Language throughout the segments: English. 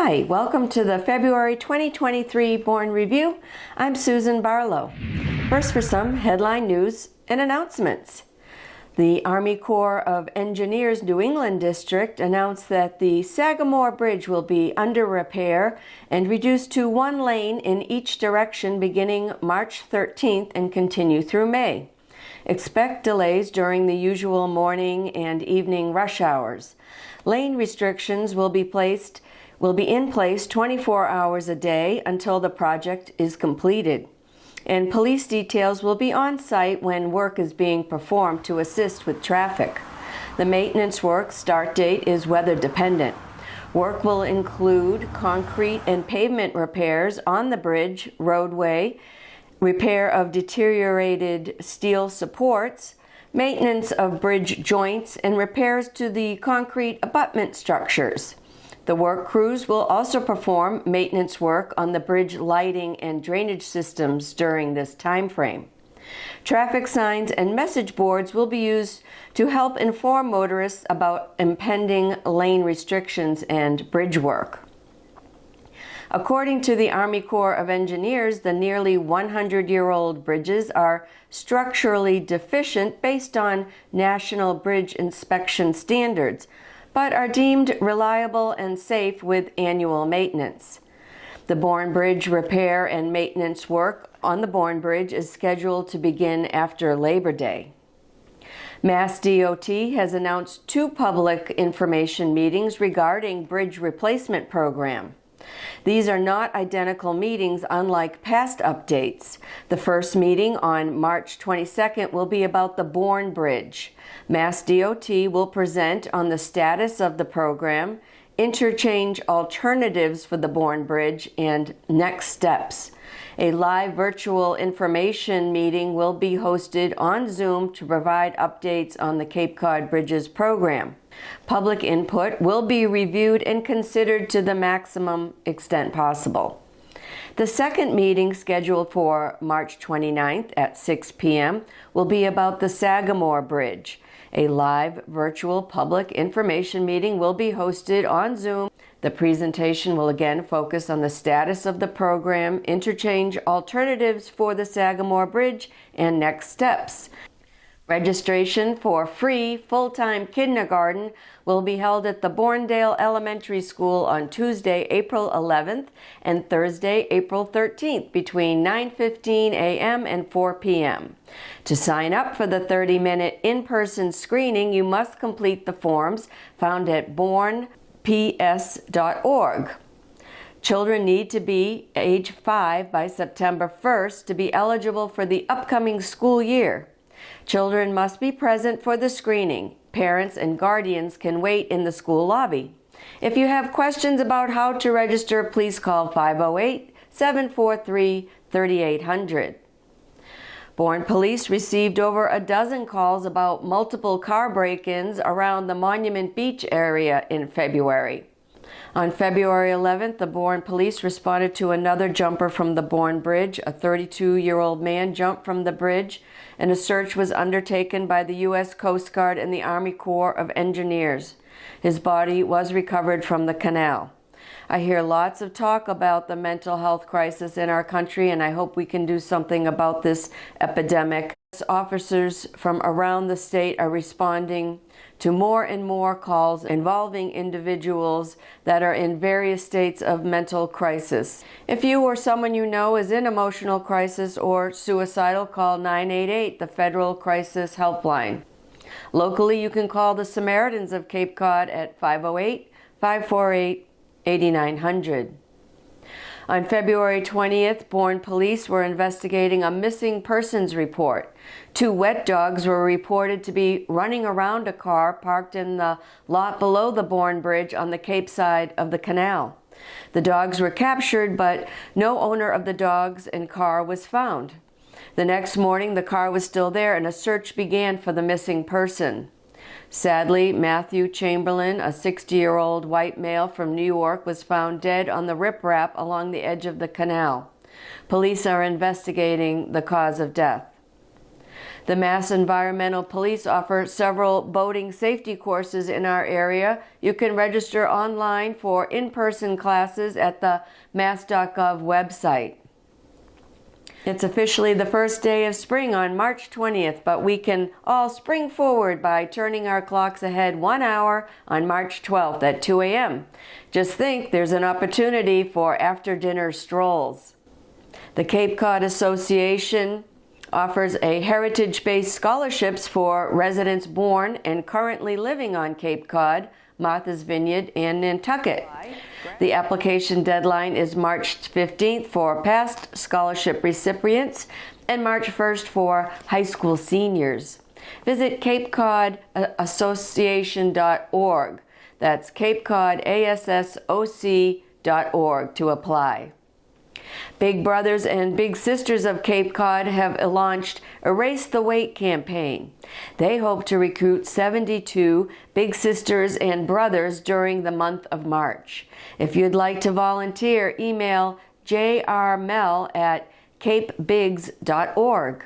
Hi, welcome to the February 2023 Bourne Review. I'm Susan Barlow. First for some headline news and announcements. The Army Corps of Engineers New England District announced that the Sagamore Bridge will be under repair and reduced to one lane in each direction beginning March 13th and continue through May. Expect delays during the usual morning and evening rush hours. Lane restrictions will be in place 24 hours a day until the project is completed. And police details will be on site when work is being performed to assist with traffic. The maintenance work start date is weather dependent. Work will include concrete and pavement repairs on the bridge, roadway, repair of deteriorated steel supports, maintenance of bridge joints, and repairs to the concrete abutment structures. The work crews will also perform maintenance work on the bridge lighting and drainage systems during this time frame. Traffic signs and message boards will be used to help inform motorists about impending lane restrictions and bridge work. According to the Army Corps of Engineers, the nearly 100-year-old bridges are structurally deficient based on National Bridge Inspection Standards, but are deemed reliable and safe with annual maintenance. The Bourne Bridge repair and maintenance work on the Bourne Bridge is scheduled to begin after Labor Day. Mass DOT has announced 2 public information meetings regarding bridge replacement program. These are not identical meetings, unlike past updates. The first meeting on March 22nd will be about the Bourne Bridge. Mass DOT will present on the status of the program, interchange alternatives for the Bourne Bridge, and next steps. A live virtual information meeting will be hosted on Zoom to provide updates on the Cape Cod Bridges program. Public input will be reviewed and considered to the maximum extent possible. The second meeting, scheduled for March 29th at 6 p.m., will be about the Sagamore Bridge. A live virtual public information meeting will be hosted on Zoom. The presentation will again focus on the status of the program, interchange alternatives for the Sagamore Bridge, and next steps. Registration for free full-time kindergarten will be held at the Bournedale Elementary School on Tuesday, April 11th and Thursday, April 13th between 9:15 a.m. and 4 p.m. To sign up for the 30-minute in-person screening, you must complete the forms found at bourneps.org. Children need to be age 5 by September 1st to be eligible for the upcoming school year. Children must be present for the screening. Parents and guardians can wait in the school lobby. If you have questions about how to register, please call 508-743-3800. Bourne Police received over a dozen calls about multiple car break-ins around the Monument Beach area in February. On February 11th, the Bourne Police responded to another jumper from the Bourne Bridge. A 32-year-old man jumped from the bridge, and a search was undertaken by the U.S. Coast Guard and the Army Corps of Engineers. His body was recovered from the canal. I hear lots of talk about the mental health crisis in our country, and I hope we can do something about this epidemic. Officers from around the state are responding to more and more calls involving individuals that are in various states of mental crisis. If you or someone you know is in emotional crisis or suicidal, call 988, the Federal Crisis Helpline. Locally, you can call the Samaritans of Cape Cod at 508-548-8900. On February 20th, Bourne Police were investigating a missing persons report. 2 wet dogs were reported to be running around a car parked in the lot below the Bourne Bridge on the Cape side of the canal. The dogs were captured, but no owner of the dogs and car was found. The next morning, the car was still there, and a search began for the missing person. Sadly, Matthew Chamberlain, a 60-year-old white male from New York, was found dead on the riprap along the edge of the canal. Police are investigating the cause of death. The Mass Environmental Police offer several boating safety courses in our area. You can register online for in-person classes at the mass.gov website. It's officially the first day of spring on March 20th, but we can all spring forward by turning our clocks ahead 1 hour on March 12th at 2 a.m. Just think, there's an opportunity for after-dinner strolls. The Cape Cod Association offers a heritage-based scholarships for residents born and currently living on Cape Cod, Martha's Vineyard, and Nantucket. The application deadline is March 15th for past scholarship recipients and March 1st for high school seniors. Visit CapeCodAssociation.org. That's CapeCodAssociation.org to apply. Big Brothers and Big Sisters of Cape Cod have launched Erase the Weight campaign. They hope to recruit 72 Big Sisters and Brothers during the month of March. If you'd like to volunteer, email jrmel@capebigs.org.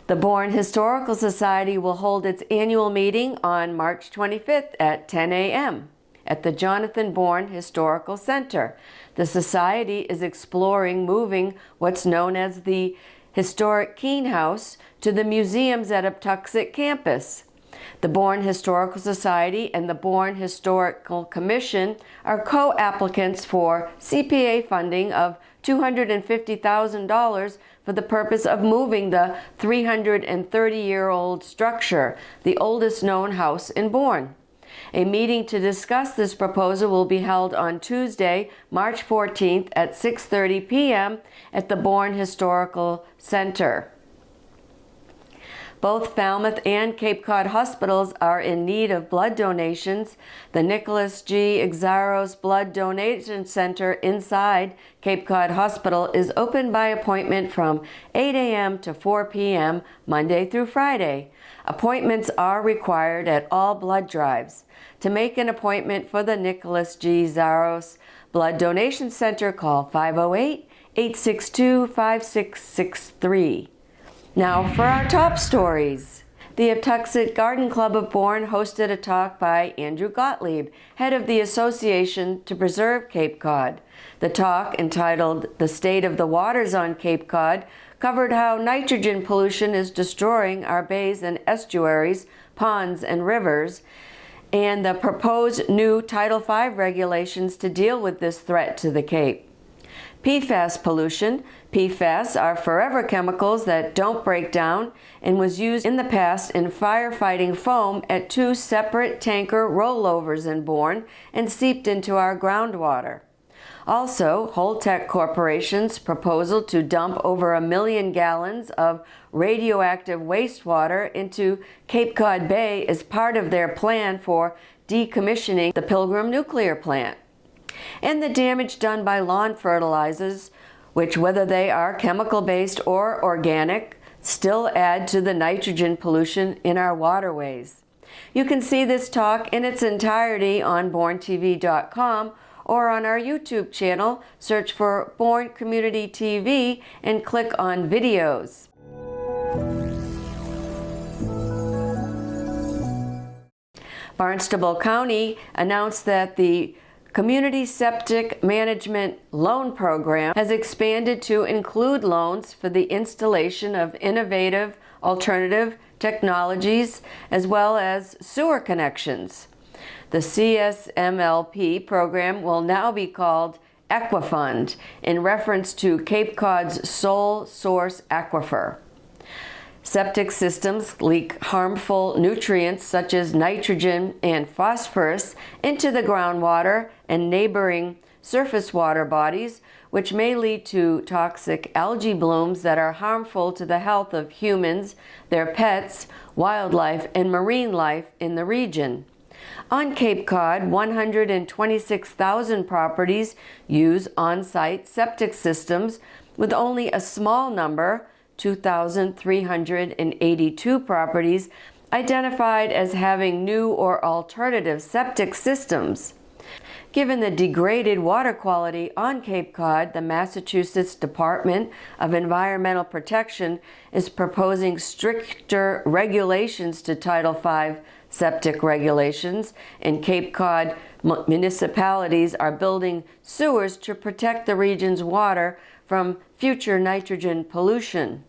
The Bourne Historical Society will hold its annual meeting on March 25th at 10 a.m. at the Jonathan Bourne Historical Center. The Society is exploring moving what's known as the Historic Keene House to the museums at Uptuxet campus. The Bourne Historical Society and the Bourne Historical Commission are co-applicants for CPA funding of $250,000 for the purpose of moving the 330-year-old structure, the oldest known house in Bourne. A meeting to discuss this proposal will be held on Tuesday, March 14th at 6:30 p.m. at the Bourne Historical Center. Both Falmouth and Cape Cod hospitals are in need of blood donations. The Nicholas G. Exaros Blood Donation Center inside Cape Cod Hospital is open by appointment from 8 a.m. to 4 p.m. Monday through Friday. Appointments are required at all blood drives. To make an appointment for the Nicholas G. Zaros Blood Donation Center, call 508-862-5663. Now for our top stories. The Uptuxet Garden Club of Bourne hosted a talk by Andrew Gottlieb, head of the Association to Preserve Cape Cod. The talk, entitled "The State of the Waters on Cape Cod," covered how nitrogen pollution is destroying our bays and estuaries, ponds and rivers, and the proposed new Title V regulations to deal with this threat to the Cape. PFAS pollution. PFAS are forever chemicals that don't break down and was used in the past in firefighting foam at 2 separate tanker rollovers in Bourne and seeped into our groundwater. Also, Holtec Corporation's proposal to dump over 1 million gallons of radioactive wastewater into Cape Cod Bay is part of their plan for decommissioning the Pilgrim nuclear plant. And the damage done by lawn fertilizers, which, whether they are chemical-based or organic, still add to the nitrogen pollution in our waterways. You can see this talk in its entirety on BourneTV.com or on our YouTube channel. Search for Bourne Community TV and click on videos. Barnstable County announced that the Community Septic Management Loan Program has expanded to include loans for the installation of innovative alternative technologies as well as sewer connections. The CSMLP program will now be called Aquafund, in reference to Cape Cod's sole source aquifer. Septic systems leak harmful nutrients such as nitrogen and phosphorus into the groundwater and neighboring surface water bodies, which may lead to toxic algae blooms that are harmful to the health of humans, their pets, wildlife, and marine life in the region. On Cape Cod, 126,000 properties use on-site septic systems, with only a small number, 2,382 properties, identified as having new or alternative septic systems. Given the degraded water quality on Cape Cod, the Massachusetts Department of Environmental Protection is proposing stricter regulations to Title V septic regulations, and Cape Cod municipalities are building sewers to protect the region's water from future nitrogen pollution.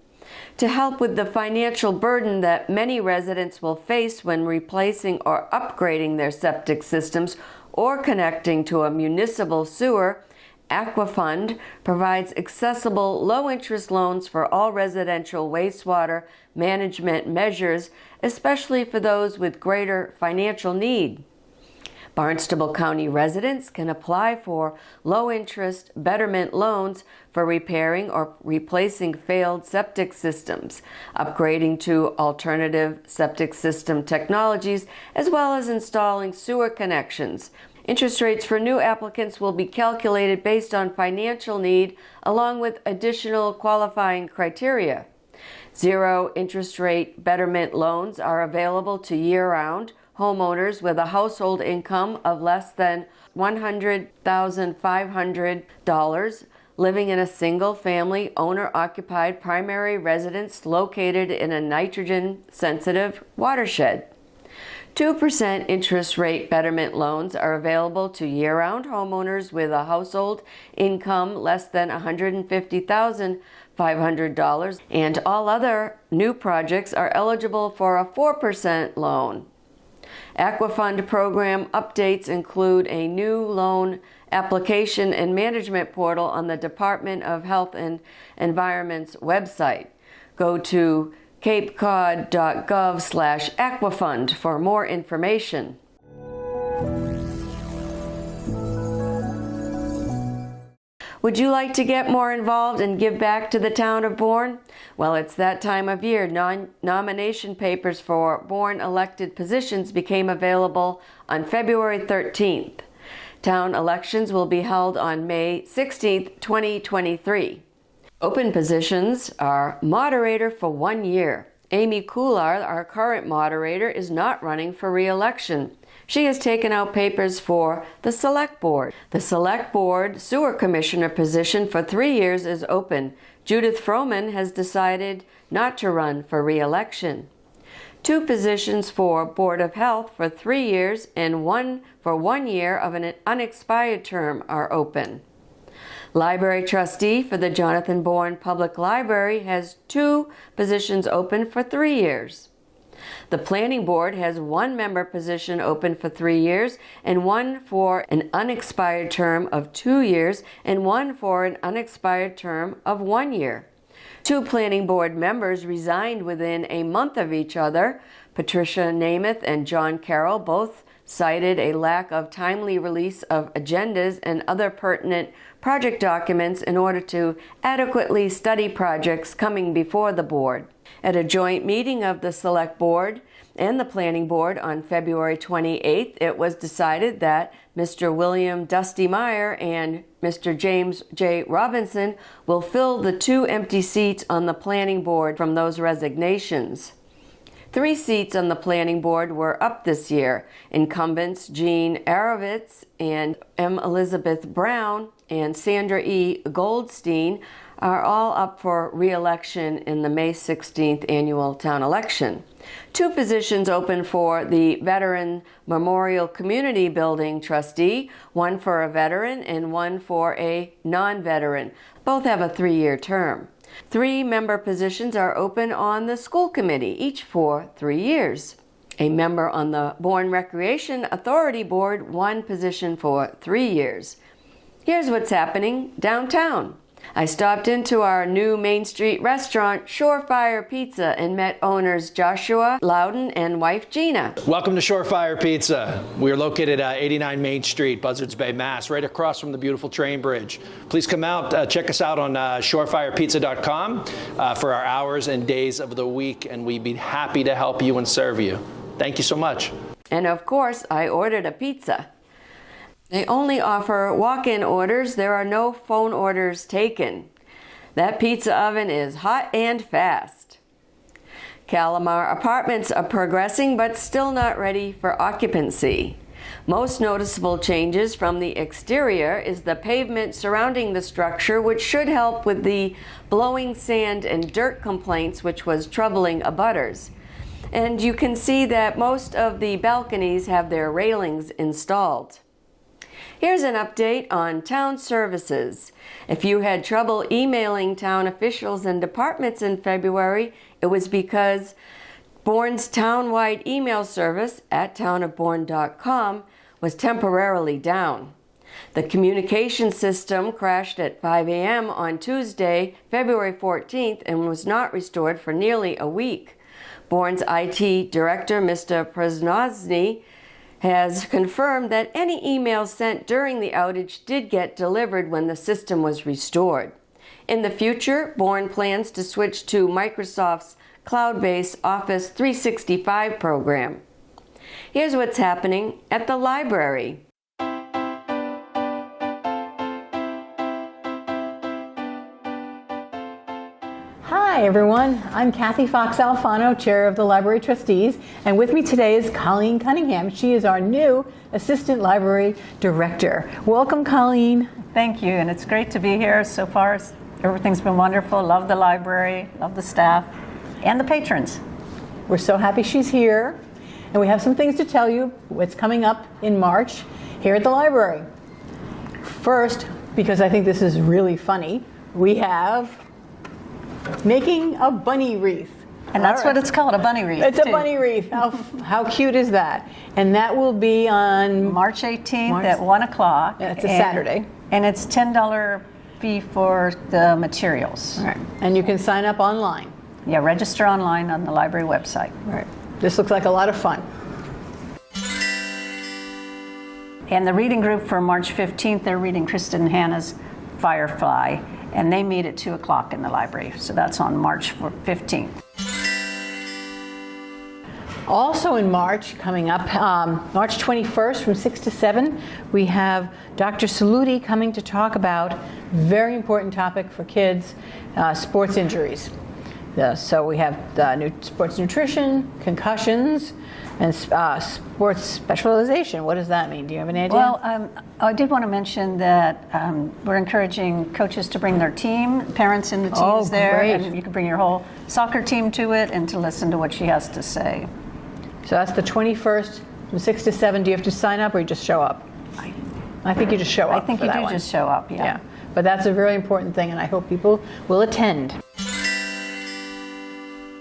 To help with the financial burden that many residents will face when replacing or upgrading their septic systems or connecting to a municipal sewer, Aquafund provides accessible low-interest loans for all residential wastewater management measures, especially for those with greater financial need. Barnstable County residents can apply for low-interest betterment loans for repairing or replacing failed septic systems, upgrading to alternative septic system technologies, as well as installing sewer connections. Interest rates for new applicants will be calculated based on financial need, along with additional qualifying criteria. Zero interest rate betterment loans are available to year-round homeowners with a household income of less than $100,500 living in a single-family owner-occupied primary residence located in a nitrogen-sensitive watershed. 2% interest rate betterment loans are available to year-round homeowners with a household income less than $150,500, and all other new projects are eligible for a 4% loan. Aquafund program updates include a new loan application and management portal on the Department of Health and Environment's website. Go to capecod.gov/aquafund for more information. Would you like to get more involved and give back to the town of Bourne? Well, it's that time of year. Nomination papers for Bourne elected positions became available on February 13th. Town elections will be held on May 16th, 2023. Open positions are moderator for 1 year. Amy Coular, our current moderator, is not running for re-election. She has taken out papers for the Select Board. The Select Board Sewer Commissioner position for 3 years is open. Judith Froman has decided not to run for re-election. 2 positions for Board of Health for 3 years and 1 for 1 year of an unexpired term are open. Library Trustee for the Jonathan Bourne Public Library has 2 positions open for 3 years. The Planning Board has 1 member position open for 3 years and 1 for an unexpired term of 2 years and 1 for an unexpired term of 1 year. 2 Planning Board members resigned within a month of each other. Patricia Namath and John Carroll both cited a lack of timely release of agendas and other pertinent project documents in order to adequately study projects coming before the board. At a joint meeting of the Select Board and the Planning Board on February 28th, it was decided that Mr. William Dusty Meyer and Mr. James J. Robinson will fill the 2 empty seats on the Planning Board from those resignations. 3 seats on the Planning Board were up this year. Incumbents Jean Arovitz and M. Elizabeth Brown and Sandra E. Goldstein are all up for re-election in the May 16th annual town election. 2 positions open for the Veteran Memorial Community Building Trustee, 1 for a veteran and 1 for a non-veteran. Both have a 3-year term. 3 member positions are open on the school committee, each for 3 years. A member on the Bourne Recreation Authority Board, 1 position for 3 years. Here's what's happening downtown. I stopped into our new Main Street restaurant, Shorefire Pizza, and met owners Joshua Loudon and wife Gina. Welcome to Shorefire Pizza. We are located at 89 Main Street, Buzzards Bay, Mass, right across from the beautiful train bridge. Please come out, check us out on shorefirepizza.com for our hours and days of the week, and we'd be happy to help you and serve you. Thank you so much. And of course, I ordered a pizza. They only offer walk-in orders. There are no phone orders taken. That pizza oven is hot and fast. Calamar Apartments are progressing but still not ready for occupancy. Most noticeable changes from the exterior is the pavement surrounding the structure, which should help with the blowing sand and dirt complaints which was troubling abutters. And you can see that most of the balconies have their railings installed. Here's an update on town services. If you had trouble emailing town officials and departments in February, it was because Bourne's town-wide email service at townofbourne.com was temporarily down. The communication system crashed at 5 a.m. on Tuesday, February 14th, and was not restored for nearly a week. Bourne's IT director, Mr. Presnozny, has confirmed that any emails sent during the outage did get delivered when the system was restored. In the future, Bourne plans to switch to Microsoft's cloud-based Office 365 program. Here's what's happening at the library. Hi everyone, I'm Kathy Fox Alfano, Chair of the Library Trustees, and with me today is Colleen Cunningham. She is our new Assistant Library Director. Welcome, Colleen. Thank you, and it's great to be here. So far, everything's been wonderful. Love the library, love the staff, and the patrons. We're so happy she's here, and we have some things to tell you what's coming up in March here at the library. First, because I think this is really funny, we have making a bunny wreath. And that's what it's called, a bunny wreath. It's a bunny wreath. How cute is that? And that will be on March 18th at 1 o'clock. Yeah, it's a Saturday. And it's $10 fee for the materials. All right. And you can sign up online. Yeah, register online on the library website. All right. This looks like a lot of fun. And the reading group for March 15th, they're reading Kristen Hanna's Firefly, and they meet at 2 o'clock in the library. So that's on March 15th. Also in March, coming up, March 21st from 6 to 7, we have Dr. Saluti coming to talk about a very important topic for kids, sports injuries. So we have sports nutrition, concussions, and sports specialization. What does that mean? Do you have any idea? Well, I did want to mention that we're encouraging coaches to bring their team, parents in the teams there, great. and you can bring your whole soccer team to it and to listen to what she has to say. So that's the 21st from 6 to 7. Do you have to sign up or you just show up? I think you just show up. I think for you that do one. just show up, yeah. But that's a very important thing, and I hope people will attend.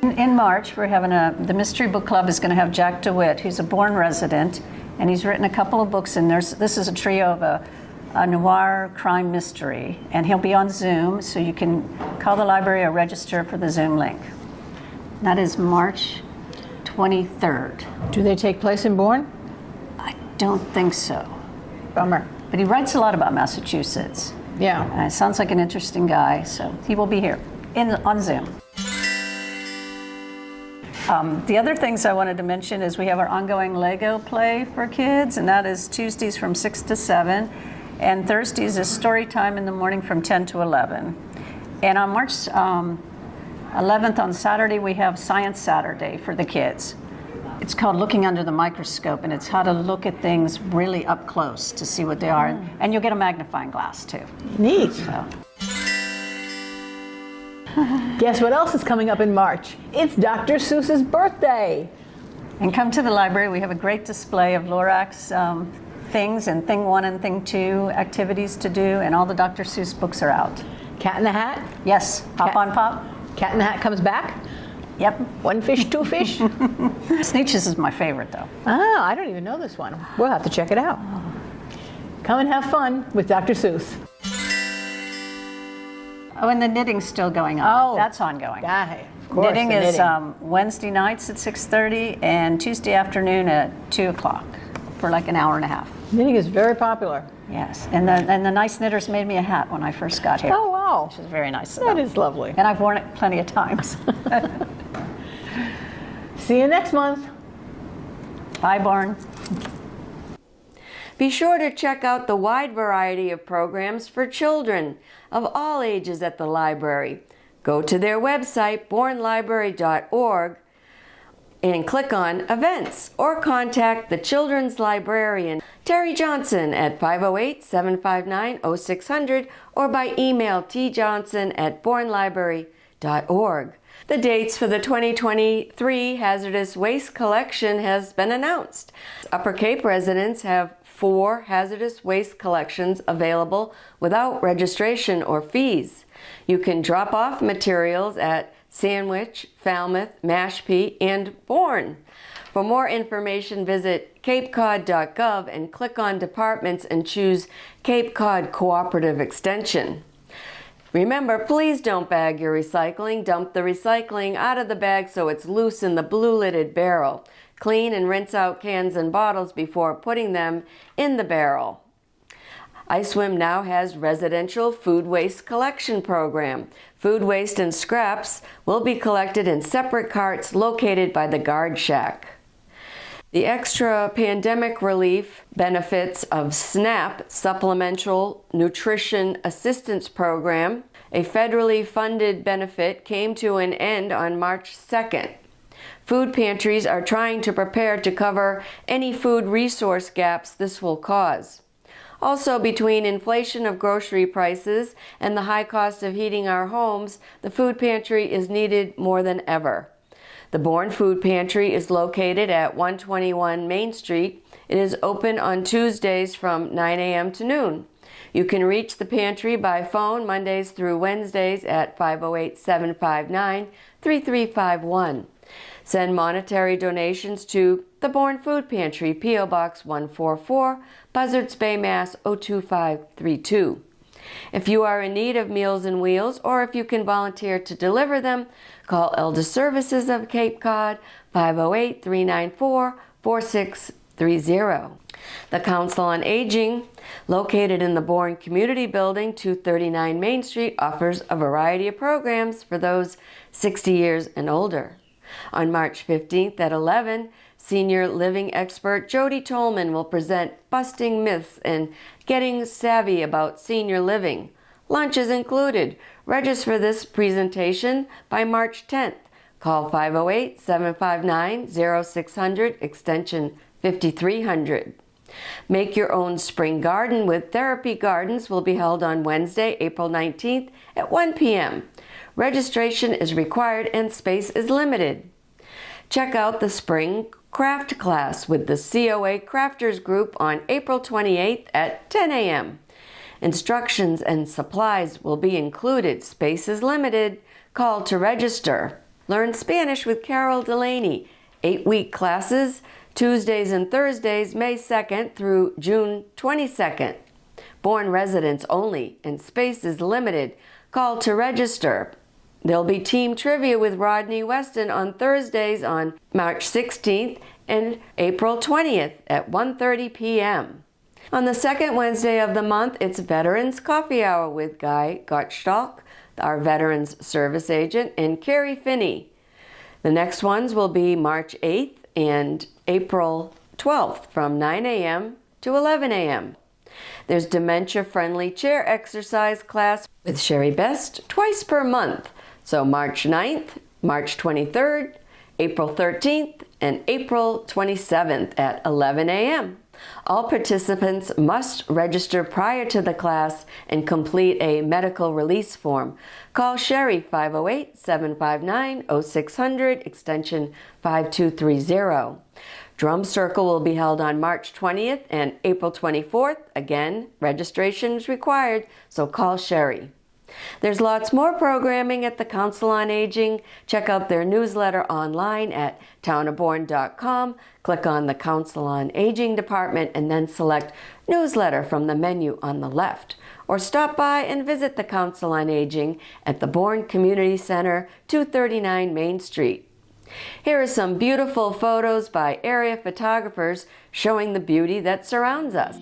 In March, we're having the Mystery Book Club is going to have Jack DeWitt, who's a Bourne resident, and he's written a couple of books, and this is a trio of a noir crime mystery, and he'll be on Zoom, so you can call the library or register for the Zoom link. That is March 23rd. Do they take place in Bourne? I don't think so. Bummer. But he writes a lot about Massachusetts. Yeah. And sounds like an interesting guy, so he will be here on Zoom. The other things I wanted to mention is we have our ongoing Lego play for kids, and that is Tuesdays from 6 to 7, and Thursdays is story time in the morning from 10 to 11. And on March 11th on Saturday, we have Science Saturday for the kids. It's called Looking Under the Microscope, and it's how to look at things really up close to see what they are. And you'll get a magnifying glass, too. Neat. So. Guess what else is coming up in March? It's Dr. Seuss's birthday. And come to the library. We have a great display of Lorax things and Thing 1 and Thing 2 activities to do, and all the Dr. Seuss books are out. Cat in the Hat? Yes, Hop on Pop. Cat in the Hat comes back? Yep. One fish, two fish? Sneetches is my favorite, though. Oh, I don't even know this one. We'll have to check it out. Come and have fun with Dr. Seuss. Oh, and the knitting's still going on. Oh. That's ongoing. Of course, Knitting the is knitting. Wednesday nights at 6:30 and Tuesday afternoon at 2 o'clock for like an hour and a half. Knitting is very popular. Yes, and the nice knitters made me a hat when I first got here. Oh, wow. Which is very nice of That them. is lovely. And I've worn it plenty of times. See you next month. Bye, Bourne. Be sure to check out the wide variety of programs for children of all ages at the library. Go to their website, bournelibrary.org, and click on Events, or contact the children's librarian Terry Johnson at 508-759-0600 or by email tjohnson@bournelibrary.org. The dates for the 2023 Hazardous Waste Collection has been announced. Upper Cape residents have 4 hazardous waste collections available without registration or fees. You can drop off materials at Sandwich, Falmouth, Mashpee, and Bourne. For more information, visit capecod.gov and click on Departments and choose Cape Cod Cooperative Extension. Remember, please don't bag your recycling. Dump the recycling out of the bag so it's loose in the blue-lidded barrel. Clean and rinse out cans and bottles before putting them in the barrel. iSwim now has residential food waste collection program. Food waste and scraps will be collected in separate carts located by the guard shack. The extra pandemic relief benefits of SNAP, Supplemental Nutrition Assistance Program, a federally funded benefit, came to an end on March 2nd. Food pantries are trying to prepare to cover any food resource gaps this will cause. Also, between inflation of grocery prices and the high cost of heating our homes, the food pantry is needed more than ever. The Bourne Food Pantry is located at 121 Main Street. It is open on Tuesdays from 9 a.m. to noon. You can reach the pantry by phone Mondays through Wednesdays at 508-759-3351. Send monetary donations to the Bourne Food Pantry, P.O. Box 144, Buzzards Bay, Mass. 02532. If you are in need of Meals and Wheels, or if you can volunteer to deliver them, call Elder Services of Cape Cod, 508-394-4630. The Council on Aging, located in the Bourne Community Building, 239 Main Street, offers a variety of programs for those 60 years and older. On March 15th at 11, senior living expert Jody Tolman will present Busting Myths and Getting Savvy About Senior Living. Lunch is included. Register for this presentation by March 10th. Call 508-759-0600, extension 5300. Make your own spring garden with Therapy Gardens will be held on Wednesday, April 19th at 1 p.m. Registration is required and space is limited. Check out the spring craft class with the COA Crafters Group on April 28th at 10 a.m. Instructions and supplies will be included. Space is limited. Call to register. Learn Spanish with Carol Delaney. 8-week classes, Tuesdays and Thursdays, May 2nd through June 22nd. Bourne residents only, and space is limited. Call to register. There'll be team trivia with Rodney Weston on Thursdays on March 16th and April 20th at 1:30 p.m. On the second Wednesday of the month, it's Veterans Coffee Hour with Guy Gottschalk, our Veterans Service Agent, and Carrie Finney. The next ones will be March 8th and April 12th from 9 a.m. to 11 a.m. There's dementia-friendly chair exercise class with Sherry Best twice per month. So March 9th, March 23rd, April 13th, and April 27th at 11 a.m. All participants must register prior to the class and complete a medical release form. Call Sherry 508-759-0600, extension 5230. Drum Circle will be held on March 20th and April 24th. Again, registration is required, so call Sherry. There's lots more programming at the Council on Aging. Check out their newsletter online at townofbourne.com. Click on the Council on Aging department and then select Newsletter from the menu on the left. Or stop by and visit the Council on Aging at the Bourne Community Center, 239 Main Street. Here are some beautiful photos by area photographers showing the beauty that surrounds us.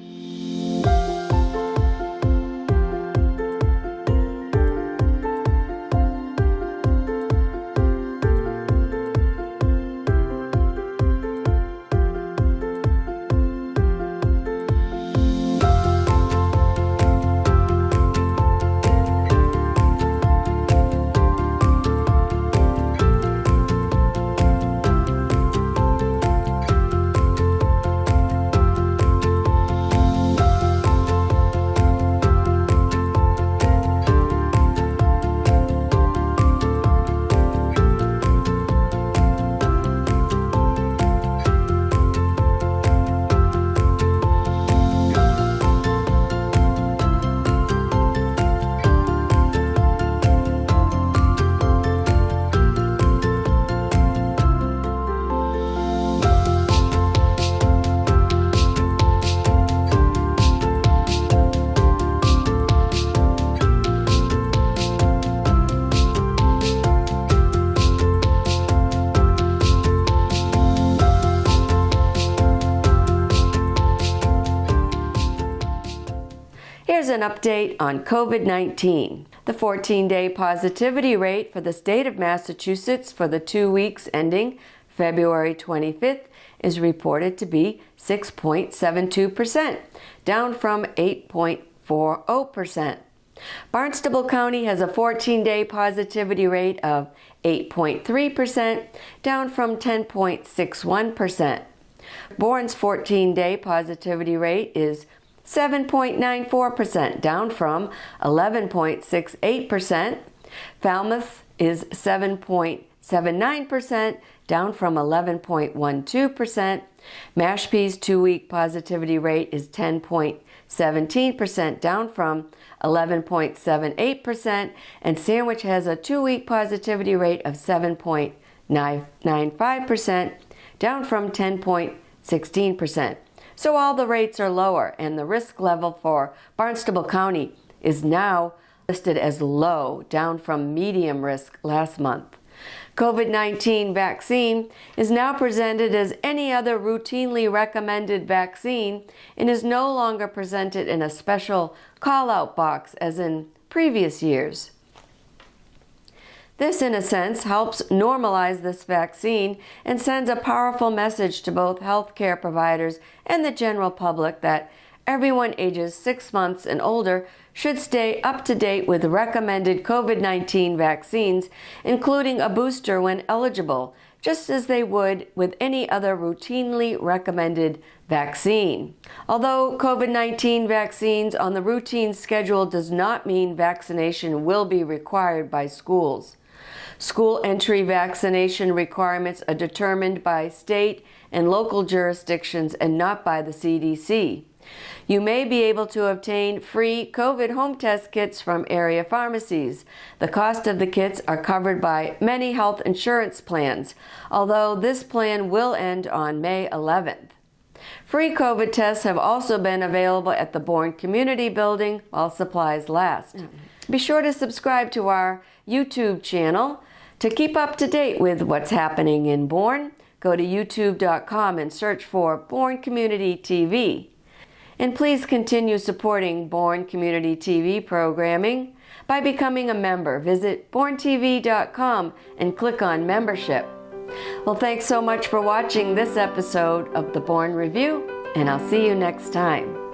Here's an update on COVID-19. The 14-day positivity rate for the state of Massachusetts for the 2 weeks ending February 25th is reported to be 6.72%, down from 8.40%. Barnstable County has a 14-day positivity rate of 8.3%, down from 10.61%. Bourne's 14-day positivity rate is 7.94%, down from 11.68%. Falmouth is 7.79%, down from 11.12%. Mashpee's 2-week positivity rate is 10.17%, down from 11.78%. And Sandwich has a 2-week positivity rate of 7.95%, down from 10.16%. So all the rates are lower, and the risk level for Barnstable County is now listed as low, down from medium risk last month. COVID-19 vaccine is now presented as any other routinely recommended vaccine and is no longer presented in a special call-out box as in previous years. This, in a sense, helps normalize this vaccine and sends a powerful message to both healthcare providers and the general public that everyone ages 6 months and older should stay up to date with recommended COVID-19 vaccines, including a booster when eligible, just as they would with any other routinely recommended vaccine. Although COVID-19 vaccines on the routine schedule does not mean vaccination will be required by schools. School entry vaccination requirements are determined by state and local jurisdictions and not by the CDC. You may be able to obtain free COVID home test kits from area pharmacies. The cost of the kits are covered by many health insurance plans, although this plan will end on May 11th. Free COVID tests have also been available at the Bourne Community Building while supplies last. Be sure to subscribe to our YouTube channel to keep up to date with what's happening in Bourne. Go to youtube.com and search for Bourne Community TV. And please continue supporting Bourne Community TV programming by becoming a member. Visit bournetv.com and click on membership. Well, thanks so much for watching this episode of the Bourne Review, and I'll see you next time.